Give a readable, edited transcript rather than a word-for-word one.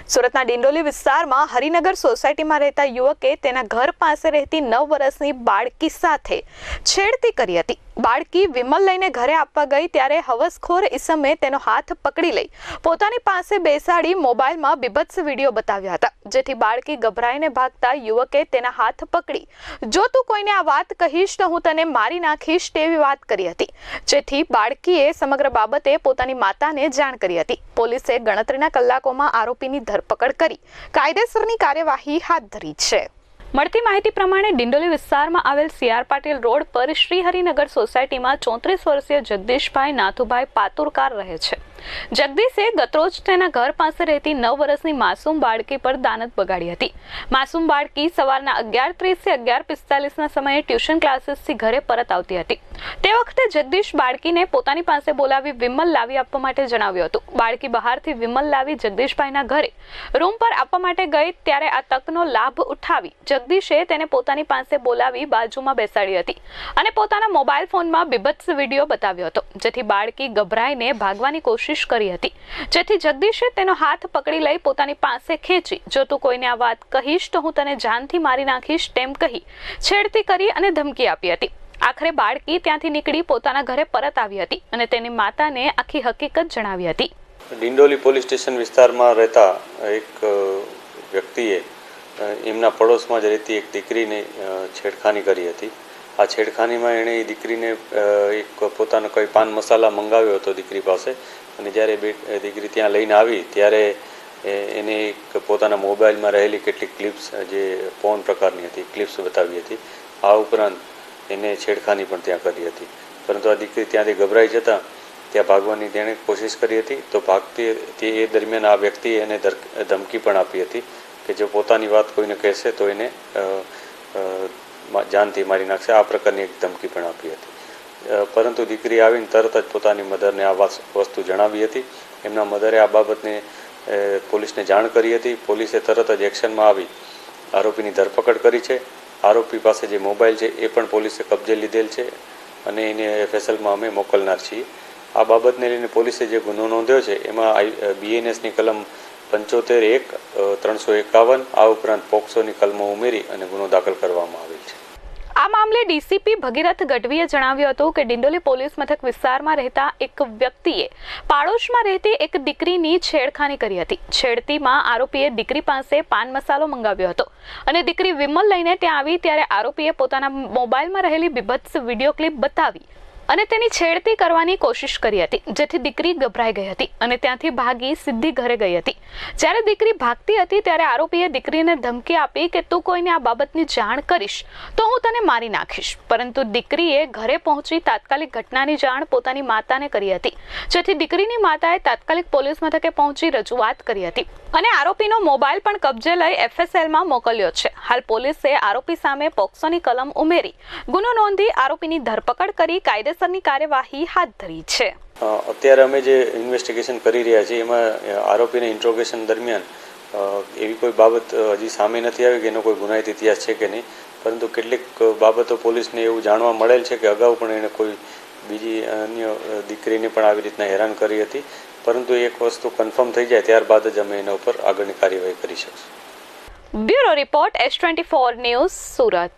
સુરતના ડિંડોલી વિસ્તારમાં હરિનગર સોસાયટીમાં રહેતા યુવકે તેના ઘર પાસે રહેતી 9 વર્ષની બાળકી સાથે છેડતી કરી હતી। બાળકી વિમલ લઈને ઘરે આપવા ગઈ ત્યારે હવસખોર ઈસમે તેનો હાથ પકડી લઈ પોતાની પાસે બેસાડી મોબાઈલમાં બીભત્સ વિડીયો બતાવ્યા હતા, જેથી બાળકી ગભરાઈને ભાગતા યુવકે તેના હાથ પકડી જો તું કોઈને આ વાત કહીશ તો હું તને મારી નાખીશ તેવી વાત કરી હતી, જેથી બાળકીએ સમગ્ર બાબતે પોતાની માતાને જાણ કરી હતી। પોલીસે ગણતરીના કલાકોમાં આરોપીની ધરપકડ કરી કાયદેસરની કાર્યવાહી હાથ ધરી છે। મળતી માહિતી પ્રમાણે ડિંડોલી વિસ્તારમાં આવેલ સીઆર પાટીલ રોડ પર શ્રી હરિનગર સોસાયટીમાં 34 વર્ષીય જગદીશભાઈ નાથુભાઈ પાતુરકાર રહે છે। જગદીશે ગતરોજ તેના ઘર પાસે રહેતી 9 વર્ષની માસૂમ બાળકી પર દાનત બગાડી હતી। માસૂમ બાળકી સવારના 11:30 થી 11:45 સમયે ટ્યુશન ક્લાસીસથી ઘરે પરત આવતી હતી। તે વખતે જગદીશ બાળકીને પોતાની પાસે બોલાવી વિમલ લાવી આપવા માટે જણાવ્યું હતું। બાળકી બહારથી વિમલ લાવી જગદીશભાઈના ઘરે રૂમ પર આપવા માટે ગઈ ત્યારે આ તકનો લાભ ઉઠાવી જગદીશે તેને પોતાની પાસે બોલાવી બાજુમાં બેસાડી હતી અને પોતાના મોબાઈલ ફોનમાં બીભત્સ વિડીયો બતાવ્યો હતો, જેથી બાળકી ગભરાઈને ભાગવાની કોશિશ કરી હતી, જેથી જગદીશે તેનો હાથ પકડી લઈ પોતાની પાસે ખેંચી જો તું કોઈને આ વાત કહીશ તો હું તને જાનથી મારી નાખીશ તેમ કહી છેડતી કરી અને ધમકી આપી હતી। આખરે બાળકી ત્યાંથી નીકળી પોતાના ઘરે પરત આવી હતી અને તેની માતાને આખી હકીકત જણાવી હતી। ડિંડોલી પોલીસ સ્ટેશન વિસ્તારમાં રહેતા એક વ્યક્તિએ એમના પડોશમાં જ રહેતી એક દીકરીને છેડખાની કરી હતી। આ છેડખાનીમાં એણે એ દીકરીને એક પોતાનો કોઈ પાન મસાલા મંગાવ્યો હતો દીકરી પાસે, અને જ્યારે દીકરી ત્યાં લઈને આવી ત્યારે એને એક પોતાના મોબાઈલમાં રહેલી કેટલીક ક્લિપ્સ જે પોર્ન પ્રકારની હતી ક્લિપ્સ બતાવી હતી। આ ઉપરાંત એને છેડખાની પણ ત્યાં કરી હતી, પરંતુ આ દીકરી ત્યાંથી ગભરાઈ જતાં ત્યાં ભાગવાની તેણે કોશિશ કરી હતી। તો ભાગતી તે એ દરમિયાન આ વ્યક્તિએ એને ધમકી પણ આપી હતી કે જો પોતાની વાત કોઈને કહેશે તો એને જાનથી મારી નાખશે, આ પ્રકારની એક ધમકી પણ આપી હતી। પરંતુ દીકરી આવીને તરત જ પોતાની મધરને આ વસ્તુ જણાવી હતી। એમના મધરે આ બાબતને પોલીસને જાણ કરી હતી। પોલીસે તરત જ એક્શનમાં આવી આરોપીની ધરપકડ કરી છે। આરોપી પાસે જે મોબાઈલ છે એ પણ પોલીસે કબજે લીધેલ છે અને એને એફએસએલમાં અમે મોકલનાર છીએ। આ બાબતને લઈને પોલીસે જે ગુનો નોંધ્યો છે એમાં બીએનએસની કલમ 75(1) 351 આ ઉપરાંત પોક્સોની કલમો ઉમેરી અને ગુનો દાખલ કરવામાં આવેલ છે। આ મામલે ડીસીપી ભગીરથ ગઢવીએ જણાવ્યું હતું કે ડિંડોલી પોલીસ મથક વિસ્તારમાં રહેતા એક વ્યક્તિએ પાડોશમાં રહેતી એક દીકરીની છેડખાની કરી હતી। છેડતીમાં આરોપીએ દીકરી પાસે પાન મસાલો મંગાવ્યો હતો અને દીકરી વિમલ લઈને ત્યાં આવી ત્યારે આરોપીએ પોતાના મોબાઈલમાં રહેલી બીભત્સ વિડીયો ક્લિપ બતાવી અને તેની છેડતી કરવાની કોશિશ કરી હતી, જેથી દીકરી ગભરાઈ ગઈ હતી અને ત્યાંથી ભાગી સીધી ઘરે ગઈ હતી। જ્યારે દીકરી ભાગતી હતી ત્યારે આરોપીએ દીકરીને ધમકી આપી કે તું કોઈને આ બાબતની જાણ કરીશ તો હું તને મારી નાખીશ, પરંતુ દીકરીએ ઘરે પહોંચી તાત્કાલિક ઘટનાની જાણ પોતાની માતાને કરી હતી, જેથી દીકરીની માતાએ તાત્કાલિક પોલીસ મથકે પહોંચી રજૂઆત કરી હતી અને આરોપીનો મોબાઈલ પણ કબજે લઈ એફએસએલમાં મોકલ્યો છે। હાલ પોલીસે આરોપી સામે પોક્સોની કલમ ઉમેરી ગુનો નોંધી આરોપીની ધરપકડ કરી કાયદેસરની કાર્યવાહી હાથ ધરી છે। અત્યારે અમે જે ઇન્વેસ્ટિગેશન કરી રહ્યા છીએ એમાં આરોપીને ઇન્ટ્રોગેશન દરમિયાન એવી કોઈ બાબત હજી સામે નથી આવી કે એનો કોઈ ગુનાહિત ઇતિહાસ છે કે નહીં, પરંતુ કેટલીક બાબતો પોલીસને એવું જાણવા મળેલ છે કે અગાઉ પણ એણે કોઈ બીજી અન્ય દીકરીને પણ આવી રીતના હેરાન કરી હતી, પરંતુ એક વસ્તુ કન્ફર્મ થઈ જાય ત્યારબાદ જ અમે એના ઉપર આગળની કાર્યવાહી કરી શકીશું। Bureau report S24 news Surat.